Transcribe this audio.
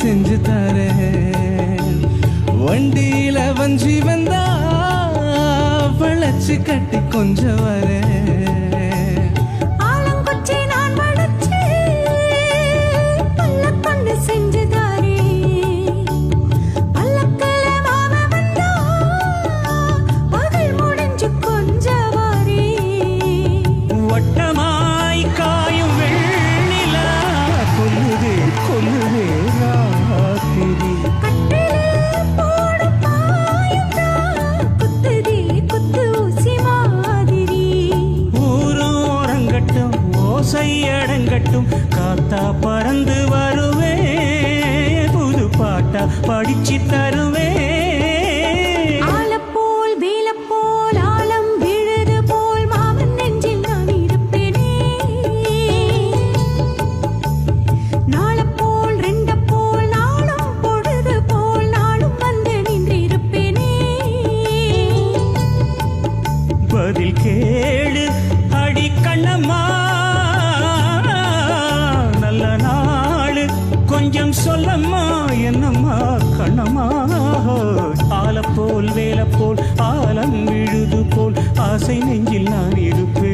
செஞ்சு தரேன். வண்டியில வஞ்சி வந்தா வளைச்சு கட்டி கொஞ்சம் வரேன். ஆலங்குச்சி நான் வளைச்சு பல்ல கொண்டு செஞ்சு தரேன். பல்லக்குல மாம வந்தா பகல் முடிஞ்சு கொஞ்சம் வரேன். வட்டமாய் காயும் வெண்ணிலா கொல்லுதே கொல்லுதே ராத்திரி. கட்டிலில் போடும் பாயும்தான் குத்துதே குத்து ஊசி மாதிரி. ஊரும் ஓரங்கட்டும் ஓசை அடங்கட்டும் காத்தா பறந்து வருவேன். புது பாட்டா படிச்சு தருவேன். ஆலப்போல் வேலப்போல் ஆலம் விழுது போல் மாமன் நெஞ்சில் நான் இருப்பேனே. நாளப்போல் ரெண்டப்போல் நாளும் பொழுது போல் நாளும் வந்து நின்றிருப்பேனே. பதில் கேளு அடி கண்ணம்மா, நல்ல நாளு கொஞ்சம் சொல்லம்மா என்னம்மா கண்ணம்மா. ஆலப்போல் வேலப்போல் ஆலம் விழுது போல் ஆசை நெஞ்சில் நான் இருப்பேன்.